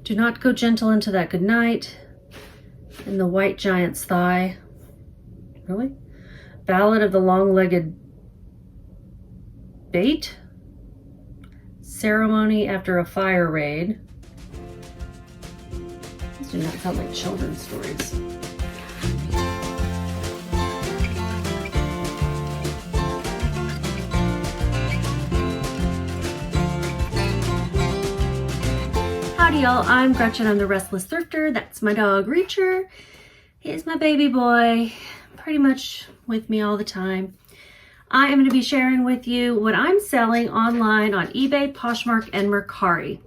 Do not go gentle into that good night. In the white giant's thigh. Really? Ballad of the long-legged bait. Ceremony after a fire raid. These do not sound like children's stories. Howdy y'all, I'm Gretchen, I'm the Restless Thrifter. That's my dog Reacher. He is my baby boy, pretty much with me all the time. I am going to be sharing with you what I'm selling online on eBay, Poshmark, and Mercari.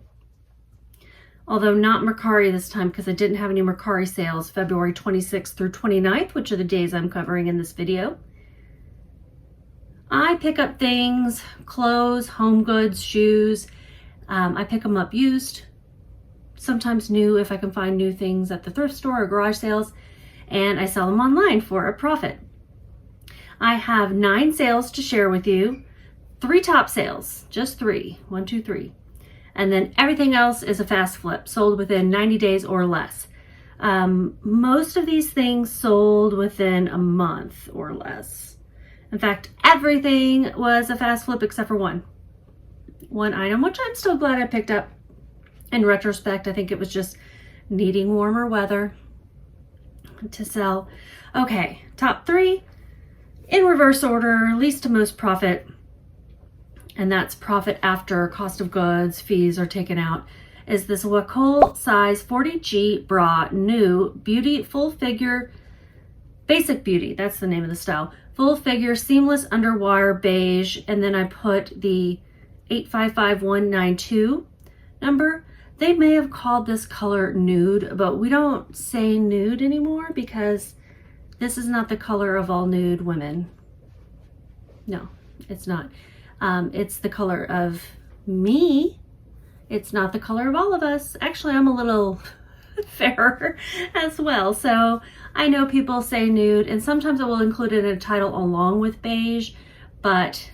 Although not Mercari this time because I didn't have any Mercari sales February 26th through 29th, which are the days I'm covering in this video. I pick up things, clothes, home goods, shoes. I pick them up used. Sometimes new if I can find new things at the thrift store or garage sales, and I sell them online for a profit. I have 9 sales to share with you, 3 top sales, just 3, 1, 2, 3. And then everything else is a fast flip, sold within 90 days or less. Most of these things sold within a month or less. In fact, everything was a fast flip except for one item, which I'm still glad I picked up. In retrospect, I think it was just needing warmer weather to sell. Okay, top 3 in reverse order, least to most profit. And that's profit after cost of goods, fees are taken out, is this Wacol size 40G bra, new beauty, full figure, basic beauty, that's the name of the style. Full figure, seamless underwire beige, and then I put the 855192 number. They may have called this color nude, but we don't say nude anymore because this is not the color of all nude women. No, it's not. It's the color of me. It's not the color of all of us. Actually, I'm a little fairer as well. So I know people say nude, and sometimes I will include it in a title along with beige, but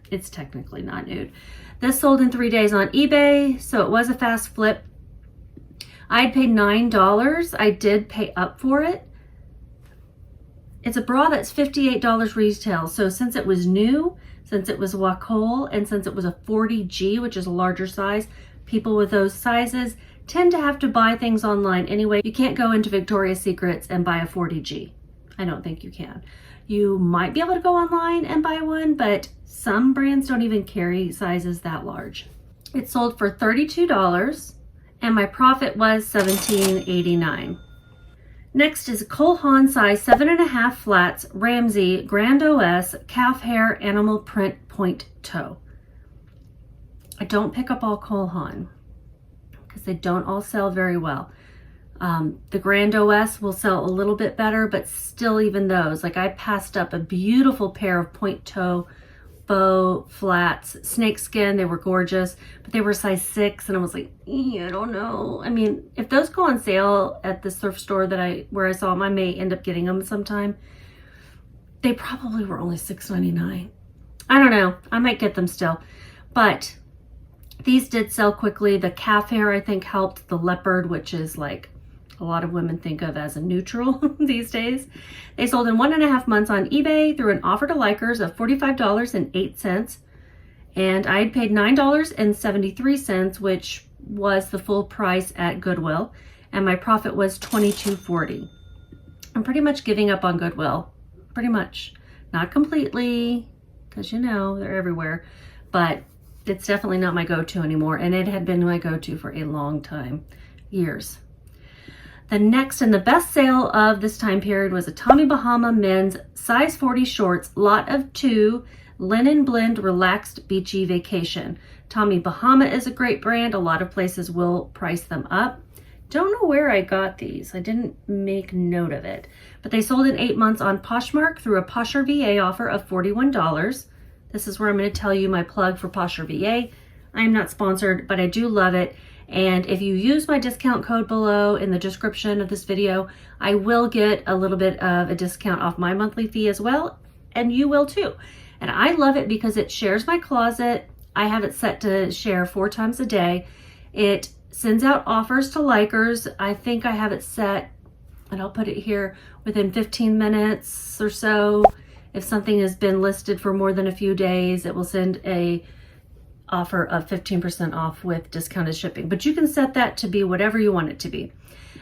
it's technically not nude. This sold in 3 days on eBay, so it was a fast flip. I paid $9. I did pay up for it. It's a bra that's $58 retail. So since it was new, since it was Wacol, and since it was a 40G, which is a larger size, people with those sizes tend to have to buy things online anyway. You can't go into Victoria's Secrets and buy a 40G. I don't think you can. You might be able to go online and buy one, but some brands don't even carry sizes that large. It sold for $32 and my profit was $17.89. Next is Coan size 7.5 flats, Ramsey, Grand OS, calf hair, animal print point toe. I don't pick up all Coan because they don't all sell very well. The Grand OS will sell a little bit better, but still even those, like I passed up a beautiful pair of point toe faux flats, snakeskin. They were gorgeous, but they were size 6 and I was like, I don't know. I mean, if those go on sale at the thrift store where I saw them, I may end up getting them sometime. They probably were only $6.99. I don't know. I might get them still, but these did sell quickly. The calf hair, I think, helped. The leopard, which is like a lot of women think of as a neutral these days. They sold in 1.5 months on eBay through an offer to likers of $45.08. And I had paid $9.73, which was the full price at Goodwill. And my profit was $22.40. I'm pretty much giving up on Goodwill. Pretty much. Not completely, because you know, they're everywhere. But it's definitely not my go-to anymore. And it had been my go-to for a long time. Years. The next and the best sale of this time period was a Tommy Bahama men's size 40 shorts, lot of 2, linen blend relaxed beachy vacation. Tommy Bahama is a great brand. A lot of places will price them up. Don't know where I got these. I didn't make note of it, but they sold in 8 months on Poshmark through a Posher VA offer of $41. This is where I'm going to tell you my plug for Posher VA. I am not sponsored, but I do love it. And if you use my discount code below in the description of this video, I will get a little bit of a discount off my monthly fee as well, and you will too. And I love it because it shares my closet. I have it set to share 4 times a day. It sends out offers to likers. I think I have it set, and I'll put it here, within 15 minutes or so. If something has been listed for more than a few days, it will send a offer of 15% off with discounted shipping. But you can set that to be whatever you want it to be.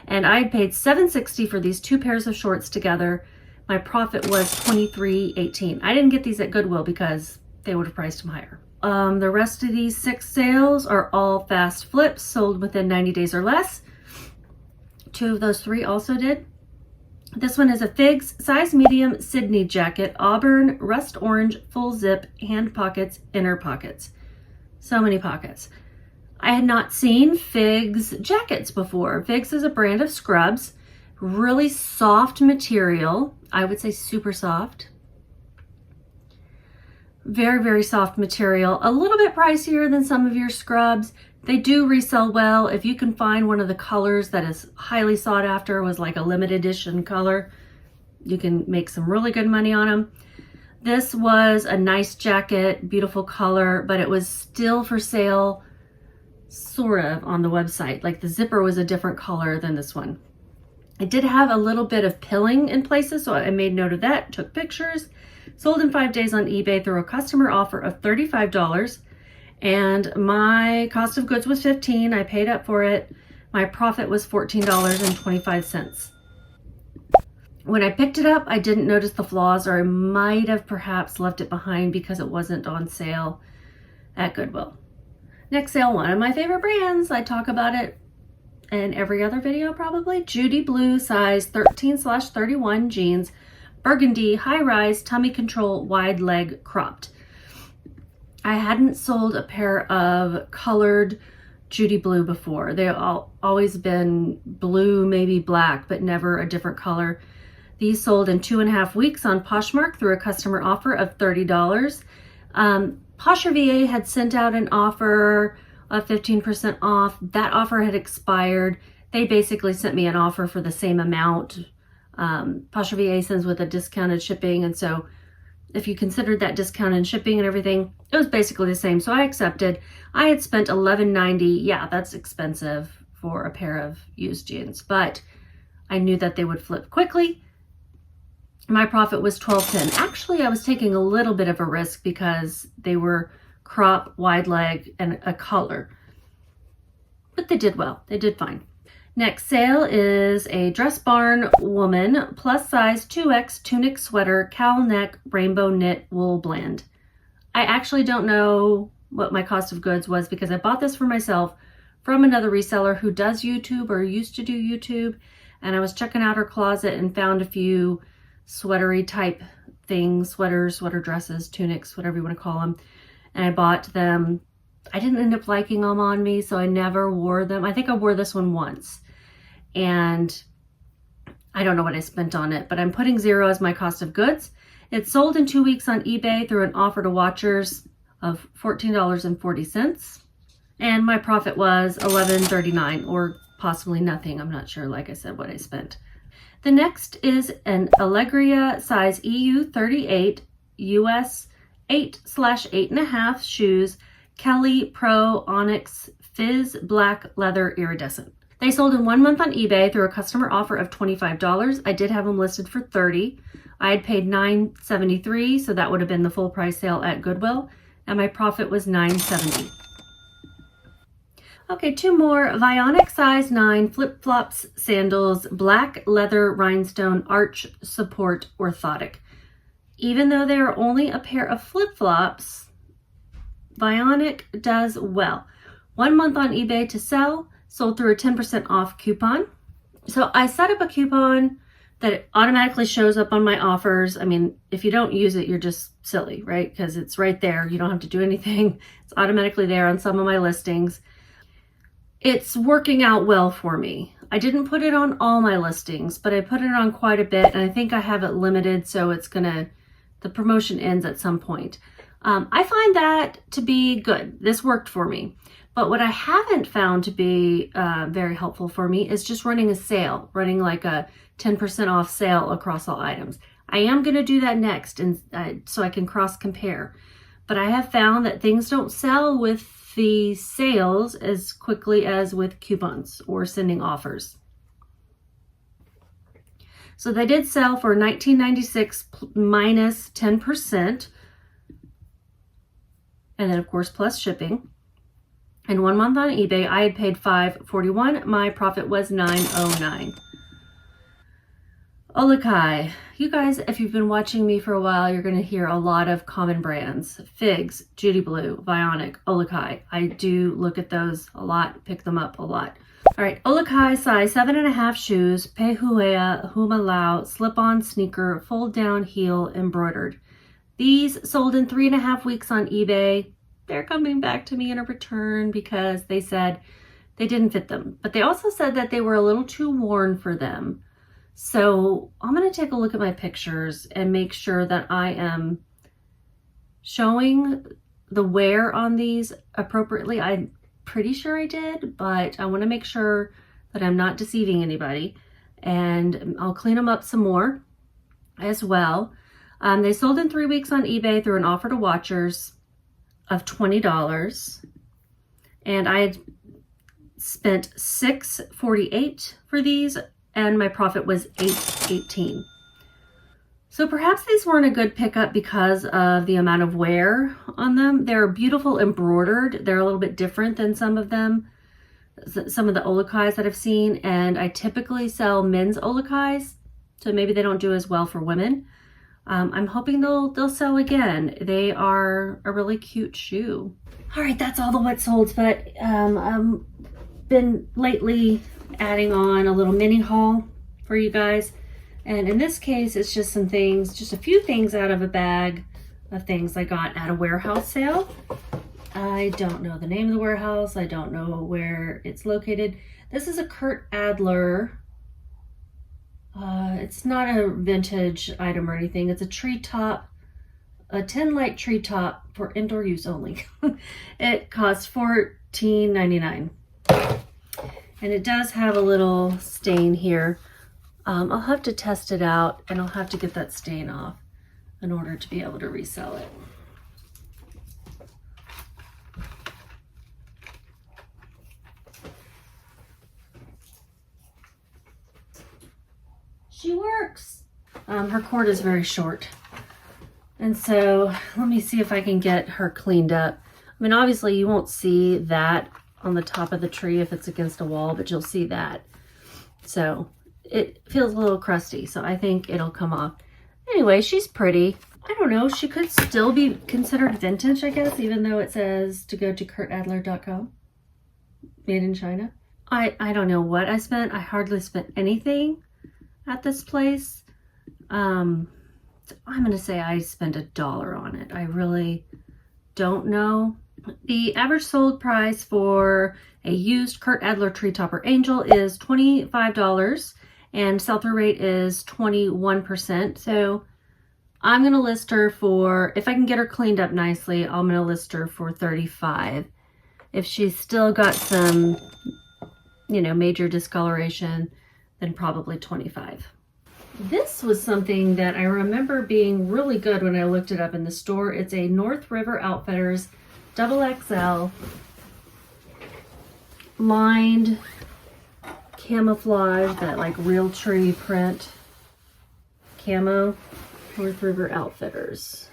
And I paid $7.60 for these 2 pairs of shorts together. My profit was $23.18. I didn't get these at Goodwill because they would have priced them higher. The rest of these 6 sales are all fast flips, sold within 90 days or less. 2 of those 3 also did. This one is a Figs size medium Sydney jacket, auburn, rust orange, full zip, hand pockets, inner pockets. So many pockets. I had not seen Figs jackets before. Figs is a brand of scrubs, really soft material. I would say super soft. Very, very soft material. A little bit pricier than some of your scrubs. They do resell well. If you can find one of the colors that is highly sought after, was like a limited edition color, you can make some really good money on them. This was a nice jacket, beautiful color, but it was still for sale sort of on the website. Like the zipper was a different color than this one. It did have a little bit of pilling in places, so I made note of that, took pictures. Sold in 5 days on eBay through a customer offer of $35, and my cost of goods was $15. I paid up for it. My profit was $14.25. When I picked it up, I didn't notice the flaws, or I might have perhaps left it behind because it wasn't on sale at Goodwill. Next sale, one of my favorite brands. I talk about it in every other video probably. Judy Blue, size 13/31 jeans, burgundy, high-rise, tummy control, wide leg, cropped. I hadn't sold a pair of colored Judy Blue before. They've always been blue, maybe black, but never a different color. These sold in 2.5 weeks on Poshmark through a customer offer of $30. Posher VA had sent out an offer of 15% off. That offer had expired. They basically sent me an offer for the same amount. Posher VA sends with a discounted shipping, and so if you considered that discounted shipping and everything, it was basically the same. So I accepted. I had spent $11.90. Yeah, that's expensive for a pair of used jeans, but I knew that they would flip quickly. My profit was $12.10. Actually, I was taking a little bit of a risk because they were crop, wide leg, and a color, but they did well. They did fine. Next sale is a Dress Barn Woman plus size 2X tunic sweater, cowl neck, rainbow knit wool blend. I actually don't know what my cost of goods was because I bought this for myself from another reseller who does YouTube or used to do YouTube, and I was checking out her closet and found a few sweatery type things, sweaters, sweater dresses, tunics, whatever you want to call them, and I bought them. I didn't end up liking them on me, so I never wore them. I think I wore this one once, and I don't know what I spent on it, but I'm putting 0 as my cost of goods. It sold in 2 weeks on eBay through an offer to watchers of $14.40, and my profit was $11.39, or possibly nothing. I'm not sure, like I said, what I spent. The next is an Allegria size EU 38, US 8/8.5 shoes, Kelly Pro Onyx Fizz Black Leather Iridescent. They sold in 1 month on eBay through a customer offer of $25. I did have them listed for $30. I had paid $9.73, so that would have been the full price sale at Goodwill, and my profit was $9.70. Okay, 2 more. Vionic size 9 flip-flops, sandals, black leather rhinestone arch support orthotic. Even though they are only a pair of flip-flops, Vionic does well. 1 month on eBay to sell, sold through a 10% off coupon. So I set up a coupon that it automatically shows up on my offers. I mean, if you don't use it, you're just silly, right? Because it's right there. You don't have to do anything. It's automatically there on some of my listings. It's working out well for me. I didn't put it on all my listings, but I put it on quite a bit, and I think I have it limited, so the promotion ends at some point. I find that to be good. This worked for me. But what I haven't found to be very helpful for me is just running a sale, running like a 10% off sale across all items. I am going to do that next, and so I can cross compare. But I have found that things don't sell with the sales as quickly as with coupons or sending offers. So they did sell for $19.96 minus 10%. And then of course, plus shipping. And 1 month on eBay, I had paid $5.41. My profit was $9.09. Allegria. You guys, if you've been watching me for a while, you're going to hear a lot of common brands. Figs, Judy Blue, Vionic, Allegria. I do look at those a lot, pick them up a lot. All right, Allegria size 7.5 shoes, Pehuea, Humalau, slip-on sneaker, fold-down heel, embroidered. These sold in 3.5 weeks on eBay. They're coming back to me in a return because they said they didn't fit them. But they also said that they were a little too worn for them. So I'm going to take a look at my pictures and make sure that I am showing the wear on these appropriately. I'm pretty sure I did, but I want to make sure that I'm not deceiving anybody. And I'll clean them up some more as well. They sold in 3 weeks on eBay through an offer to watchers of $20. And I had spent $6.48 for these, and my profit was $8.18. So perhaps these weren't a good pickup because of the amount of wear on them. They're beautiful embroidered. They're a little bit different than some of them, some of the Allegrias that I've seen. And I typically sell men's Allegrias, so maybe they don't do as well for women. I'm hoping they'll sell again. They are a really cute shoe. All right, that's all the what solds, but I've been lately adding on a little mini haul for you guys. And in this case, it's just some things, just a few things out of a bag of things I got at a warehouse sale. I don't know the name of the warehouse. I don't know where it's located. This is a Kurt Adler. It's not a vintage item or anything. It's a treetop, a 10 light treetop for indoor use only. It costs $14.99. And it does have a little stain here. I'll have to test it out, and I'll have to get that stain off in order to be able to resell it. She works. Her cord is very short. And so let me see if I can get her cleaned up. I mean, obviously you won't see that on the top of the tree if it's against a wall, but you'll see that. So it feels a little crusty, so I think it'll come off. Anyway, she's pretty. I don't know, she could still be considered vintage, I guess, even though it says to go to kurtadler.com. Made in China. I don't know what I spent. I hardly spent anything at this place. I'm gonna say I spent $1 on it. I really don't know. The average sold price for a used Kurt Adler Tree Topper Angel is $25, and sell-through rate is 21%. So I'm gonna list her for, if I can get her cleaned up nicely, I'm gonna list her for $35. If she's still got some, you know, major discoloration, then probably $25. This was something that I remember being really good when I looked it up in the store. It's a North River Outfitters XXL lined camouflage, that like real tree print camo. North River Outfitters.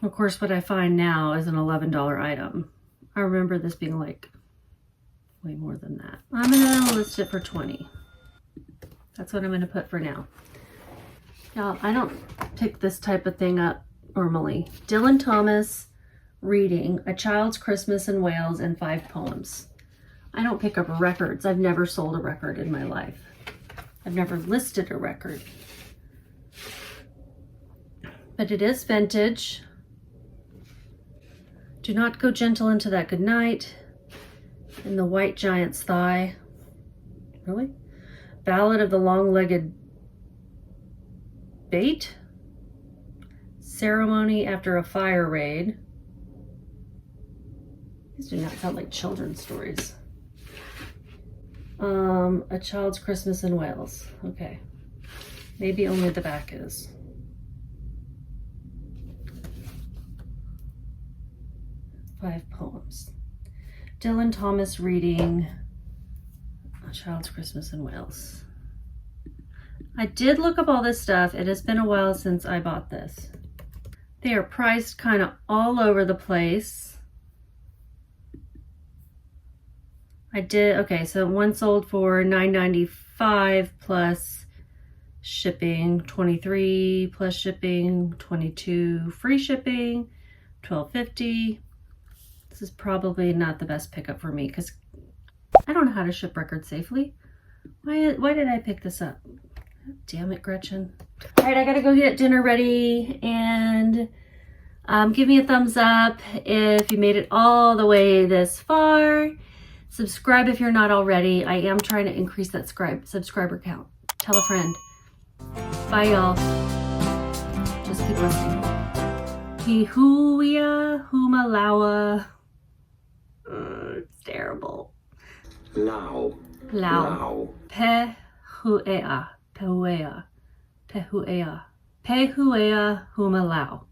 Of course, what I find now is an $11 item. I remember this being like way more than that. I'm gonna list it for $20. That's what I'm gonna put for now. Y'all, I don't pick this type of thing up normally. Dylan Thomas reading A Child's Christmas in Wales and 5 poems. I don't pick up records. I've never sold a record in my life. I've never listed a record. But it is vintage. Do not go gentle into that good night. In the white giant's thigh. Really? Ballad of the long-legged bait. Ceremony after a fire raid. These do not sound like children's stories. A Child's Christmas in Wales. Okay. Maybe only the back is. 5 poems. Dylan Thomas reading A Child's Christmas in Wales. I did look up all this stuff. It has been a while since I bought this. They are priced kind of all over the place. Okay, so one sold for $9.95 plus shipping, $23 plus shipping, $22 free shipping, $12.50. This is probably not the best pickup for me because I don't know how to ship records safely. Why did I pick this up? Damn it, Gretchen. All right, I gotta go get dinner ready, and give me a thumbs up if you made it all the way this far. Subscribe if you're not already. I am trying to increase that subscriber count. Tell a friend. Bye, y'all. Just keep listening. Hihuia humalawa. It's terrible. Lao. Pehuea. Pehuea humalau.